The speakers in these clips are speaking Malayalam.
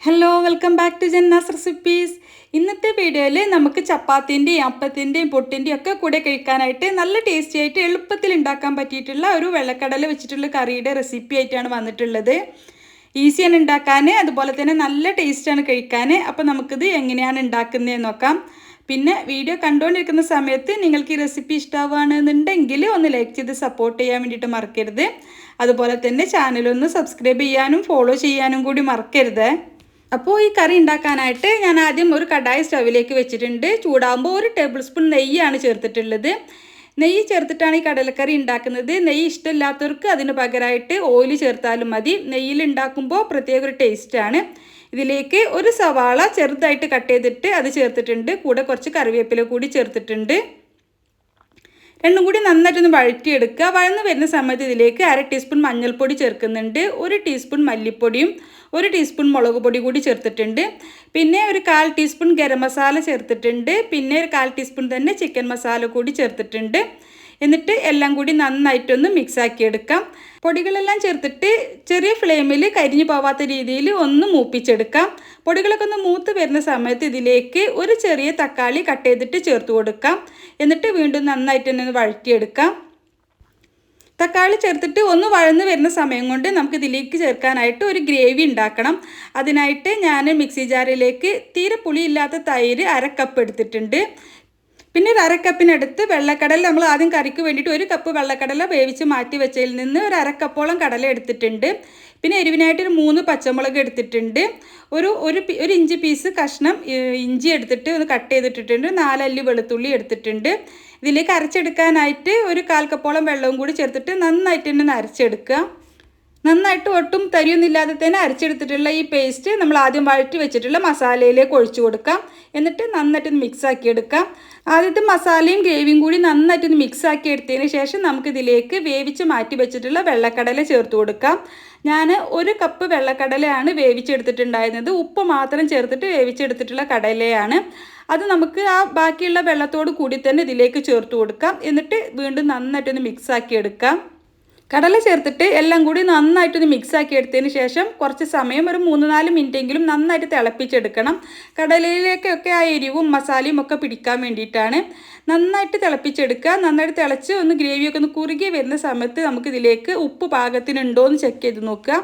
Hello welcome back to Janna's recipes. ഇന്നത്തെ വീഡിയോയിൽ നമുക്ക് ചപ്പാത്തിൻ്റെയും അപ്പത്തിൻ്റെയും പൊട്ടിൻ്റെയും ഒക്കെ കൂടെ കഴിക്കാനായിട്ട് നല്ല ടേസ്റ്റി ആയിട്ട് എളുപ്പത്തിൽ ഉണ്ടാക്കാൻ പറ്റിയിട്ടുള്ള ഒരു വെള്ളക്കടല വെച്ചിട്ടുള്ള കറിയുടെ റെസിപ്പി ആയിട്ടാണ് വന്നിട്ടുള്ളത്. ഈസിയാണ് ഉണ്ടാക്കാൻ, അതുപോലെ തന്നെ നല്ല ടേസ്റ്റാണ് കഴിക്കാൻ. അപ്പോൾ നമുക്കിത് എങ്ങനെയാണ് ഉണ്ടാക്കുന്നതെന്ന് നോക്കാം. പിന്നെ വീഡിയോ കണ്ടുകൊണ്ടിരിക്കുന്ന സമയത്ത് നിങ്ങൾക്ക് ഈ റെസിപ്പി ഇഷ്ടമാവുകയാണെന്നുണ്ടെങ്കിൽ ഒന്ന് ലൈക്ക് ചെയ്ത് സപ്പോർട്ട് ചെയ്യാൻ വേണ്ടിയിട്ട് മറക്കരുത്. അതുപോലെ തന്നെ ചാനലൊന്ന് സബ്സ്ക്രൈബ് ചെയ്യാനും ഫോളോ ചെയ്യാനും കൂടി മറക്കരുത്. അപ്പോൾ ഈ കറി ഉണ്ടാക്കാനായിട്ട് ഞാൻ ആദ്യം ഒരു കടായി സ്റ്റവിലേക്ക് വെച്ചിട്ടുണ്ട്. ചൂടാകുമ്പോൾ 1 ടേബിൾ സ്പൂൺ നെയ്യാണ് ചേർത്തിട്ടുള്ളത്. നെയ്യ് ചേർത്തിട്ടാണ് ഈ കടലക്കറി ഉണ്ടാക്കുന്നത്. നെയ്യ് ഇഷ്ടമില്ലാത്തവർക്ക് അതിന് പകരമായിട്ട് ഓയിൽ ചേർത്താലും മതി. നെയ്യിൽ ഉണ്ടാക്കുമ്പോൾ പ്രത്യേക ഒരു ടേസ്റ്റാണ്. ഇതിലേക്ക് ഒരു സവാള ചെറുതായിട്ട് കട്ട് ചെയ്തിട്ട് അത് ചേർത്തിട്ടുണ്ട്. കൂടെ കുറച്ച് കറിവേപ്പില കൂടി ചേർത്തിട്ടുണ്ട്. രണ്ടും കൂടി നന്നായിട്ടൊന്ന് വഴറ്റിയെടുക്കുക. വഴന്ന് വരുന്ന സമയത്ത് ഇതിലേക്ക് 1/2 ടീസ്പൂൺ മഞ്ഞൾപ്പൊടി ചേർക്കുന്നുണ്ട്. 1 ടീസ്പൂൺ മല്ലിപ്പൊടിയും 1 ടീസ്പൂൺ മുളക് പൊടി കൂടി ചേർത്തിട്ടുണ്ട്. പിന്നെ ഒരു 1/4 ടീസ്പൂൺ ഗരം മസാല ചേർത്തിട്ടുണ്ട്. പിന്നെ ഒരു 1/4 ടീസ്പൂൺ തന്നെ ചിക്കൻ മസാല കൂടി ചേർത്തിട്ടുണ്ട്. എന്നിട്ട് എല്ലാം കൂടി നന്നായിട്ടൊന്ന് മിക്സാക്കി എടുക്കാം. പൊടികളെല്ലാം ചേർത്തിട്ട് ചെറിയ ഫ്ലെയിമിൽ കരിഞ്ഞു പോവാത്ത രീതിയിൽ ഒന്ന് മൂപ്പിച്ചെടുക്കാം. പൊടികളൊക്കെ ഒന്ന് മൂത്ത് വരുന്ന സമയത്ത് ഇതിലേക്ക് ഒരു ചെറിയ തക്കാളി കട്ട് ചെയ്തിട്ട് ചേർത്ത് കൊടുക്കാം. എന്നിട്ട് വീണ്ടും നന്നായിട്ട് തന്നെ ഒന്ന് വഴറ്റിയെടുക്കാം. തക്കാളി ചേർത്തിട്ട് ഒന്ന് വഴന്ന് വരുന്ന സമയം കൊണ്ട് നമുക്ക് ഇതിലേക്ക് ചേർക്കാനായിട്ട് ഒരു ഗ്രേവി ഉണ്ടാക്കണം. അതിനായിട്ട് ഞാൻ മിക്സി ജാറിലേക്ക് തീരെ പുളിയില്ലാത്ത തൈര് 1/2 കപ്പ് എടുത്തിട്ടുണ്ട്. പിന്നെ ഒരു 1/2 കപ്പിനടുത്ത് വെള്ളക്കടല, നമ്മൾ ആദ്യം കറിക്ക് വേണ്ടിയിട്ട് 1 കപ്പ് വെള്ളക്കടല വേവിച്ച് മാറ്റി വെച്ചതിൽ നിന്ന് ഒരു 1/2 കപ്പോളം കടല എടുത്തിട്ടുണ്ട്. പിന്നെ എരിവിനായിട്ട് ഒരു 3 പച്ചമുളക് എടുത്തിട്ടുണ്ട്. ഒരു ഇഞ്ചി പീസ് കഷ്ണം ഇഞ്ചി എടുത്തിട്ട് ഒന്ന് കട്ട് ചെയ്തിട്ടിട്ടുണ്ട്. 4 അല്ലി വെളുത്തുള്ളി എടുത്തിട്ടുണ്ട്. ഇതിലേക്ക് അരച്ചെടുക്കാനായിട്ട് ഒരു 1/4 കപ്പോളം വെള്ളവും കൂടി ചേർത്തിട്ട് നന്നായിട്ട് തന്നെ ഒന്ന് അരച്ചെടുക്കുക. നന്നായിട്ട് ഒട്ടും തരിയൊന്നുമില്ലാതെ തന്നെ അരച്ചെടുത്തിട്ടുള്ള ഈ പേസ്റ്റ് നമ്മൾ ആദ്യം വഴറ്റി വെച്ചിട്ടുള്ള മസാലയിലേക്ക് ഒഴിച്ചു കൊടുക്കാം. എന്നിട്ട് നന്നായിട്ടൊന്ന് മിക്സാക്കി എടുക്കാം. ആദ്യത്തെ മസാലയും ഗ്രേവിയും കൂടി നന്നായിട്ടൊന്ന് മിക്സാക്കി എടുത്തതിന് ശേഷം നമുക്കിതിലേക്ക് വേവിച്ച് മാറ്റി വെച്ചിട്ടുള്ള വെള്ളക്കടല ചേർത്ത് കൊടുക്കാം. ഞാൻ 1 കപ്പ് വെള്ളക്കടലയാണ് വേവിച്ചെടുത്തിട്ടുണ്ടായിരുന്നത്. ഉപ്പ് മാത്രം ചേർത്തിട്ട് വേവിച്ചെടുത്തിട്ടുള്ള കടലയാണ്. അത് നമുക്ക് ആ ബാക്കിയുള്ള വെള്ളത്തോട് കൂടി തന്നെ ഇതിലേക്ക് ചേർത്ത് കൊടുക്കാം. എന്നിട്ട് വീണ്ടും നന്നായിട്ടൊന്ന് മിക്സാക്കി എടുക്കാം. കടല ചേർത്തിട്ട് എല്ലാം കൂടി നന്നായിട്ടൊന്ന് മിക്സാക്കി എടുത്തതിന് ശേഷം കുറച്ച് സമയം ഒരു 3-4 മിനിറ്റെങ്കിലും നന്നായിട്ട് തിളപ്പിച്ചെടുക്കണം. കടലയിലേക്കൊക്കെ ആ എരിവും മസാലയും ഒക്കെ പിടിക്കാൻ വേണ്ടിയിട്ടാണ്. നന്നായിട്ട് തിളപ്പിച്ചെടുക്കുക. നന്നായിട്ട് തിളച്ച് ഒന്ന് ഗ്രേവിയൊക്കെ ഒന്ന് കുറുകി വരുന്ന സമയത്ത് നമുക്കിതിലേക്ക് ഉപ്പ് പാകത്തിനുണ്ടോ എന്ന് ചെക്ക് ചെയ്ത് നോക്കുക.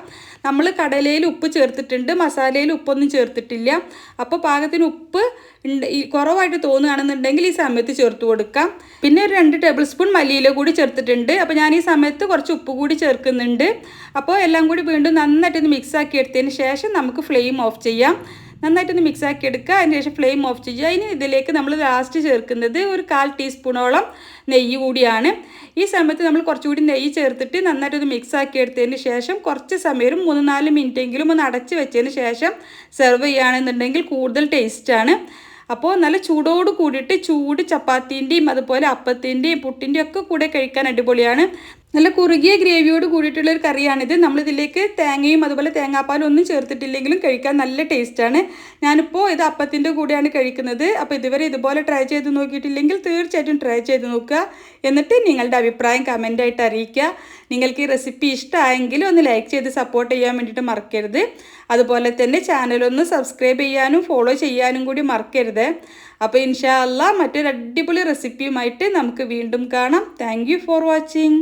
നമ്മൾ കടലയിൽ ഉപ്പ് ചേർത്തിട്ടുണ്ട്, മസാലയിൽ ഉപ്പൊന്നും ചേർത്തിട്ടില്ല. അപ്പോൾ പാകത്തിന് ഉപ്പ് കുറവായിട്ട് തോന്നുകയാണെന്നുണ്ടെങ്കിൽ ഈ സമയത്ത് ചേർത്ത് കൊടുക്കാം. പിന്നെ ഒരു 2 ടേബിൾ സ്പൂൺ മല്ലിയില കൂടി ചേർത്തിട്ടുണ്ട്. അപ്പോൾ ഞാൻ ഈ സമയത്ത് കുറച്ച് ഉപ്പ് കൂടി ചേർക്കുന്നുണ്ട്. അപ്പോൾ എല്ലാം കൂടി വീണ്ടും നന്നായിട്ടൊന്ന് മിക്സാക്കി എടുത്തതിന് ശേഷം നമുക്ക് ഫ്ലെയിം ഓഫ് ചെയ്യാം. നന്നായിട്ടൊന്ന് മിക്സാക്കി എടുക്കുക. അതിന് ശേഷം ഫ്ലെയിം ഓഫ് ചെയ്യുക. ഇനി ഇതിലേക്ക് നമ്മൾ ലാസ്റ്റ് ചേർക്കുന്നത് ഒരു 1/4 ടീസ്പൂണോളം നെയ്യ് കൂടിയാണ്. ഈ സമയത്ത് നമ്മൾ കുറച്ചുകൂടി നെയ്യ് ചേർത്തിട്ട് നന്നായിട്ടൊന്ന് മിക്സാക്കി എടുത്തതിന് ശേഷം കുറച്ച് സമയം 3-4 മിനിറ്റെങ്കിലും ഒന്ന് അടച്ച് വെച്ചതിന് ശേഷം സെർവ് ചെയ്യുകയാണെന്നുണ്ടെങ്കിൽ കൂടുതൽ ടേസ്റ്റാണ്. അപ്പോൾ നല്ല ചൂടോട് കൂടിയിട്ട് ചൂട് ചപ്പാത്തിൻ്റെയും അതുപോലെ അപ്പത്തിൻ്റെയും പുട്ടിൻ്റെയും ഒക്കെ കൂടെ കഴിക്കാൻ അടിപൊളിയാണ്. നല്ല കുറുകിയ ഗ്രേവിയോട് കൂടിയിട്ടുള്ളൊരു കറിയാണിത്. നമ്മളിതിലേക്ക് തേങ്ങയും അതുപോലെ തേങ്ങാപ്പാലും ഒന്നും ചേർത്തിട്ടില്ലെങ്കിലും കഴിക്കാൻ നല്ല ടേസ്റ്റാണ്. ഞാനിപ്പോൾ ഇത് അപ്പത്തിൻ്റെ കൂടെയാണ് കഴിക്കുന്നത്. അപ്പോൾ ഇതുവരെ ഇതുപോലെ ട്രൈ ചെയ്ത് നോക്കിയിട്ടില്ലെങ്കിൽ തീർച്ചയായിട്ടും ട്രൈ ചെയ്ത് നോക്കുക. എന്നിട്ട് നിങ്ങളുടെ അഭിപ്രായം കമൻ്റായിട്ട് അറിയിക്കുക. നിങ്ങൾക്ക് ഈ റെസിപ്പി ഇഷ്ടമായെങ്കിൽ ഒന്ന് ലൈക്ക് ചെയ്ത് സപ്പോർട്ട് ചെയ്യാൻ വേണ്ടിയിട്ട് മറക്കരുത്. അതുപോലെ തന്നെ ചാനലൊന്ന് സബ്സ്ക്രൈബ് ചെയ്യാനും ഫോളോ ചെയ്യാനും കൂടി മറക്കരുത്. അപ്പോൾ ഇൻഷാ അല്ലാഹ് മറ്റൊരു അടിപൊളി റെസിപ്പിയുമായിട്ട് നമുക്ക് വീണ്ടും കാണാം. Thank you for watching.